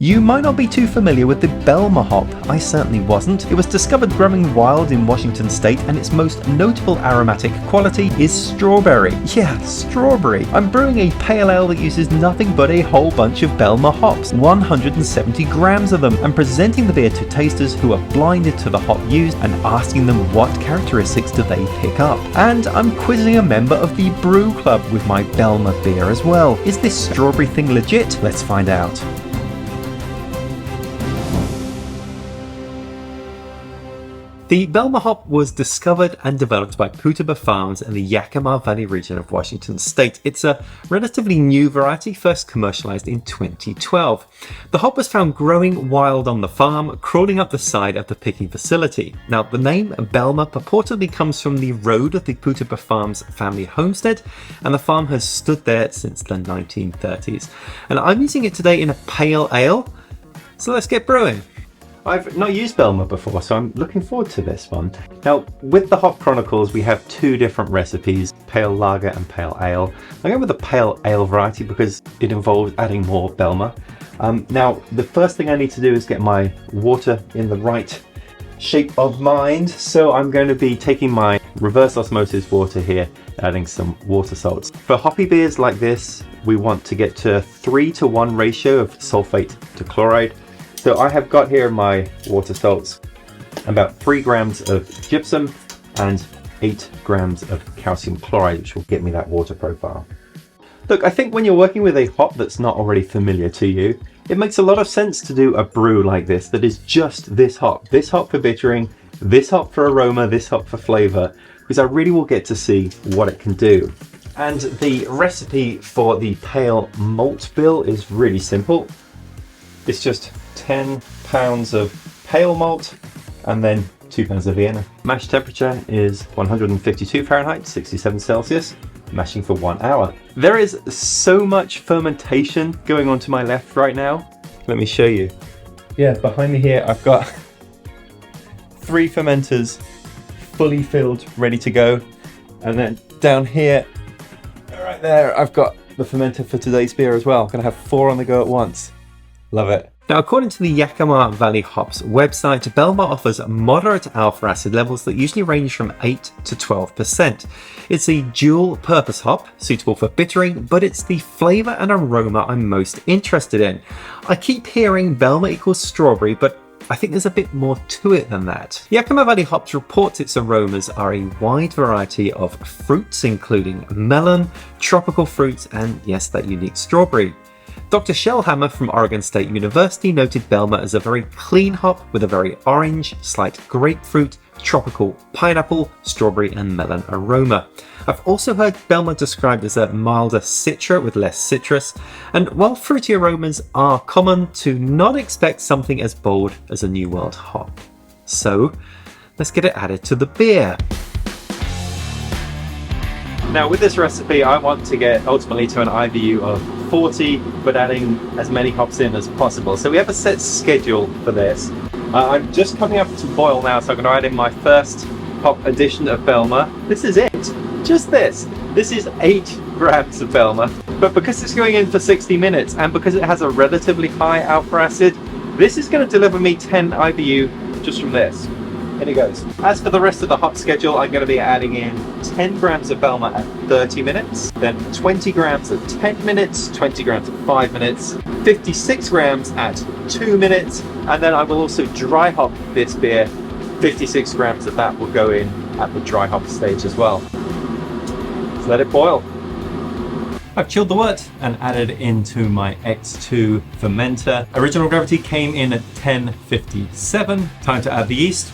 You might not be too familiar with the Belma hop. I certainly wasn't. It was discovered growing wild in Washington state, and its most notable aromatic quality is strawberry. Yeah, strawberry. I'm brewing a pale ale that uses nothing but a whole bunch of Belma hops, 170 grams of them, and presenting the beer to tasters who are blinded to the hop used and asking them what characteristics do they pick up. And I'm quizzing a member of the Brew Club with my Belma beer as well. Is this strawberry thing legit? Let's find out. The Belma hop was discovered and developed by Brü Farms in the Yakima Valley region of Washington state. It's a relatively new variety, first commercialized in 2012. The hop was found growing wild on the farm, crawling up the side of the picking facility. Now, the name Belma purportedly comes from the road of the Brü Farms family homestead, and the farm has stood there since the 1930s. And I'm using it today in a pale ale, so let's get brewing. I've not used Belma before, so I'm looking forward to this one. Now, with the Hop Chronicles, we have two different recipes, pale lager and pale ale. I'm going with the pale ale variety because it involves adding more Belma. Now, the first thing I need to do is get my water in the right shape of mind. So I'm going to be taking my reverse osmosis water here, adding some water salts. For hoppy beers like this, we want to get to a 3-to-1 ratio of sulfate to chloride. So I have got here my water salts, about 3 grams of gypsum and 8 grams of calcium chloride, which will get me that water profile. Look, I think when you're working with a hop that's not already familiar to you, it makes a lot of sense to do a brew like this that is just this hop for bittering, this hop for aroma, this hop for flavor, because I really will get to see what it can do. And the recipe for the pale malt bill is really simple. It's just 10 pounds of pale malt and then 2 pounds of Vienna. Mash temperature is 152 Fahrenheit, 67 Celsius, mashing for 1 hour. There is so much fermentation going on to my left right now. Let me show you. Yeah, behind me here I've got 3 fermenters fully filled, ready to go. And then down here, right there, I've got the fermenter for today's beer as well. I'm gonna have 4 on the go at once. Love it. Now, according to the Yakima Valley Hops website, Belma offers moderate alpha acid levels that usually range from 8 to 12%. It's a dual purpose hop, suitable for bittering, but it's the flavour and aroma I'm most interested in. I keep hearing Belma equals strawberry, but I think there's a bit more to it than that. Yakima Valley Hops reports its aromas are a wide variety of fruits, including melon, tropical fruits, and yes, that unique strawberry. Dr. Shellhammer from Oregon State University noted Belma as a very clean hop with a very orange, slight grapefruit, tropical, pineapple, strawberry and melon aroma. I've also heard Belma described as a milder citra with less citrus, and while fruity aromas are common, to not expect something as bold as a New World hop. So let's get it added to the beer. Now with this recipe, I want to get ultimately to an IBU of 40, but adding as many hops in as possible. So we have a set schedule for this. I'm just coming up to boil now, so I'm going to add in my first hop addition of Belma. This is it, just this. This is 8 grams of Belma, but because it's going in for 60 minutes and because it has a relatively high alpha acid, this is going to deliver me 10 IBU just from this. In it goes. As for the rest of the hop schedule, I'm going to be adding in 10 grams of Belma at 30 minutes, then 20 grams at 10 minutes, 20 grams at 5 minutes, 56 grams at 2 minutes, and then I will also dry hop this beer. 56 grams of that will go in at the dry hop stage as well. So let it boil. I've chilled the wort and added into my X2 fermenter. Original gravity came in at 1057. Time to add the yeast.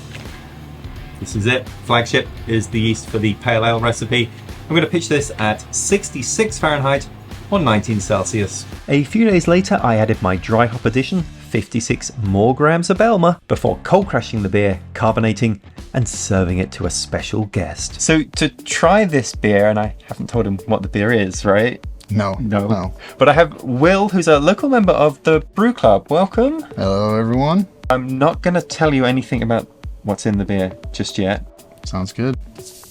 This is it. Flagship is the yeast for the pale ale recipe. I'm going to pitch this at 66 Fahrenheit, 119 Celsius. A few days later, I added my dry hop addition, 56 more grams of Belma, before cold crashing the beer, carbonating, and serving it to a special guest. So to try this beer, and I haven't told him what the beer is, right? No. But I have Will, who's a local member of the Brew Club. Welcome. Hello, everyone. I'm not going to tell you anything about what's in the beer just yet. Sounds good.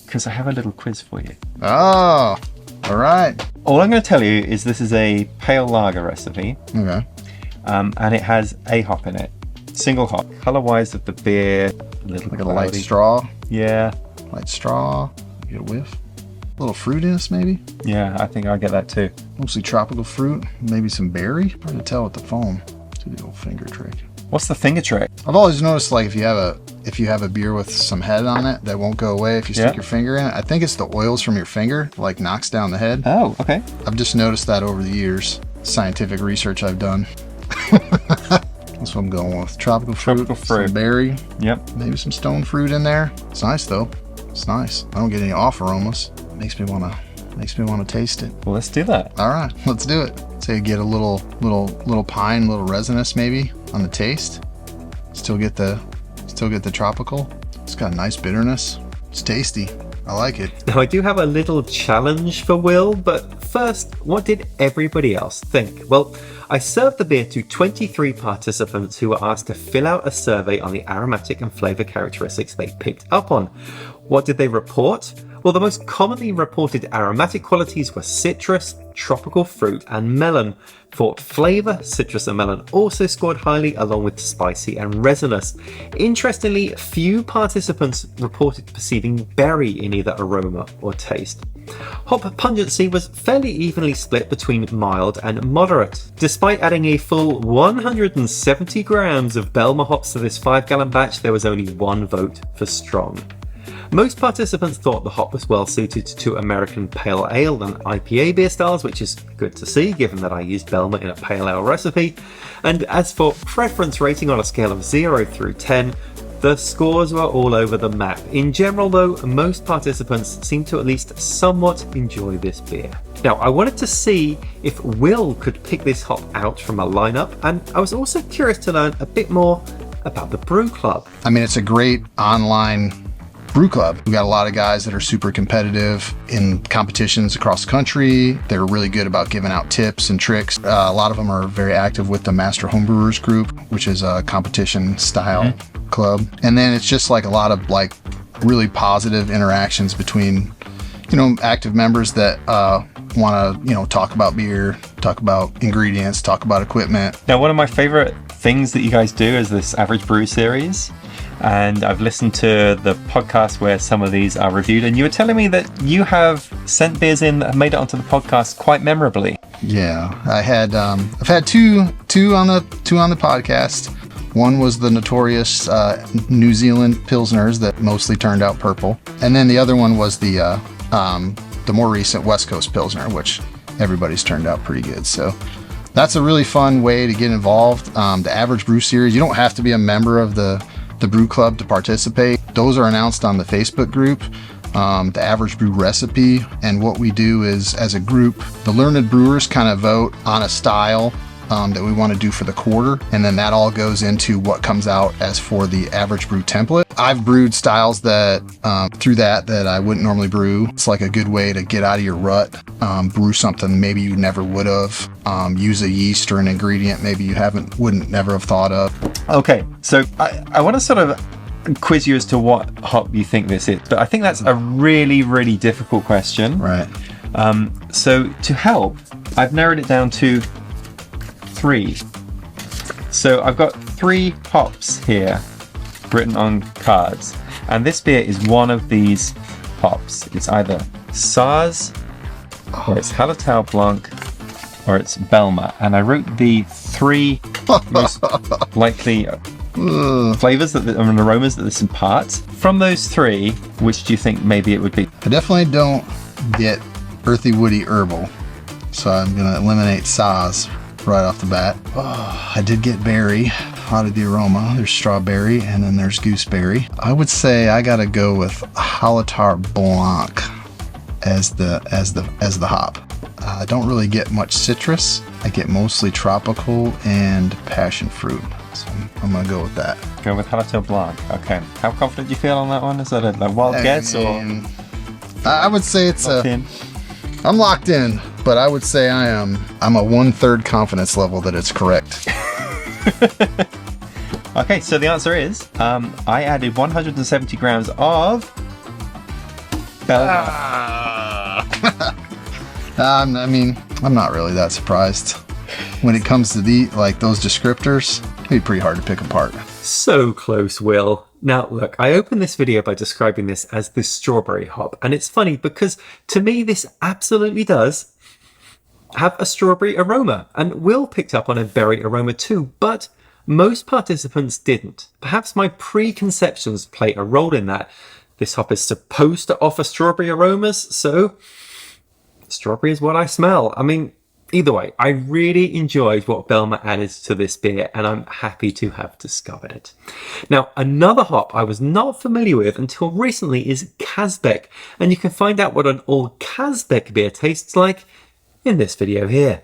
Because I have a little quiz for you. Oh, all right. All I'm going to tell you is this is a pale lager recipe. Okay. and it has a hop in it. Single hop. Color-wise of the beer, a little Like a cloudy. light straw. Yeah. Light straw. Get a whiff. A little fruitiness, maybe. Yeah, I think I get that too. Mostly tropical fruit. Maybe some berry. Hard to tell with the foam. Do the old finger trick. What's the finger trick? I've always noticed, like, if you have a beer with some head on it that won't go away if you stick your finger in it. I think it's the oils from your finger, like, knocks down the head. Oh, okay. I've just noticed that over the years. Scientific research I've done. That's what I'm going with. Tropical fruit. Some berry. Yep. Maybe some stone fruit in there. It's nice though. It's nice. I don't get any off aromas. Makes me wanna taste it. Well, let's do that. All right, let's do it. So you get a little pine, little resinous maybe on the taste. Still get the tropical. It's got a nice bitterness. It's tasty. I like it. Now, I do have a little challenge for Will, but first, what did everybody else think? Well, I served the beer to 23 participants who were asked to fill out a survey on the aromatic and flavour characteristics they picked up on. What did they report? Well, the most commonly reported aromatic qualities were citrus, tropical fruit, and melon. For flavour, citrus and melon also scored highly, along with spicy and resinous. Interestingly, few participants reported perceiving berry in either aroma or taste. Hop pungency was fairly evenly split between mild and moderate. Despite adding a full 170 grams of Belma hops to this 5-gallon batch, there was only one vote for strong. Most participants thought the hop was well suited to American Pale Ale and IPA beer styles, which is good to see given that I used Belma in a Pale Ale recipe. And as for preference rating on a scale of 0 through 10, the scores were all over the map. In general though, most participants seemed to at least somewhat enjoy this beer. Now, I wanted to see if Will could pick this hop out from a lineup, and I was also curious to learn a bit more about the Brew Club. I mean, it's a great online Brew Club. We got a lot of guys that are super competitive in competitions across the country. They're really good about giving out tips and tricks. A lot of them are very active with the Master Homebrewers group, which is a competition style club. And then it's just like a lot of like really positive interactions between, active members that want to, talk about beer, talk about ingredients, talk about equipment. Now, one of my favorite things that you guys do is this Average Brew series. And I've listened to the podcast where some of these are reviewed, and you were telling me that you have sent beers in that have made it onto the podcast quite memorably. Yeah, I've had two on the podcast. One was the notorious New Zealand Pilsners that mostly turned out purple, and then the other one was the more recent West Coast Pilsner, which everybody's turned out pretty good. So that's a really fun way to get involved. The Average Brew series, you don't have to be a member of the Brew Club to participate. Those are announced on the Facebook group, the Average Brew recipe. And what we do is, as a group, the learned brewers kind of vote on a style that we want to do for the quarter, and then that all goes into what comes out as for the Average Brew template. I've brewed styles that through that I wouldn't normally brew. It's like a good way to get out of your rut, brew something maybe you never would have, use a yeast or an ingredient maybe you wouldn't never have thought of. Okay, so I want to sort of quiz you as to what hop you think this is, but I think that's a really, really difficult question. Right. So to help, I've narrowed it down to 3. So I've got 3 hops here written on cards, and this beer is one of these hops. It's either Saaz, or it's Hallertau Blanc, or it's Belma. And I wrote the 3 most likely flavors and aromas that this imparts. From those 3, which do you think maybe it would be? I definitely don't get earthy, woody, herbal, so I'm gonna eliminate Saaz right off the bat. I did get berry out of the aroma. There's strawberry and then there's gooseberry. I would say I gotta go with Hallertau Blanc as the hop. I don't really get much citrus. I get mostly tropical and passion fruit. So I'm gonna go with that. Go with Hallertau Blanc. Okay. How confident do you feel on that one? Is that a wild guess or? I would say it's I'm locked in, but I would say I'm a 1/3 confidence level that it's correct. Okay, so the answer is I added 170 grams of Belma. I'm not really that surprised. when it comes to those descriptors, it'd be pretty hard to pick apart. So close, Will. Now, look, I opened this video by describing this as the strawberry hop, and it's funny because to me this absolutely does have a strawberry aroma, and Will picked up on a berry aroma too, but most participants didn't. Perhaps my preconceptions play a role in that. This hop is supposed to offer strawberry aromas, so strawberry is what I smell. I mean, either way, I really enjoyed what Belma added to this beer, and I'm happy to have discovered it. Now, another hop I was not familiar with until recently is Kazbek, and you can find out what an all Kazbek beer tastes like in this video here.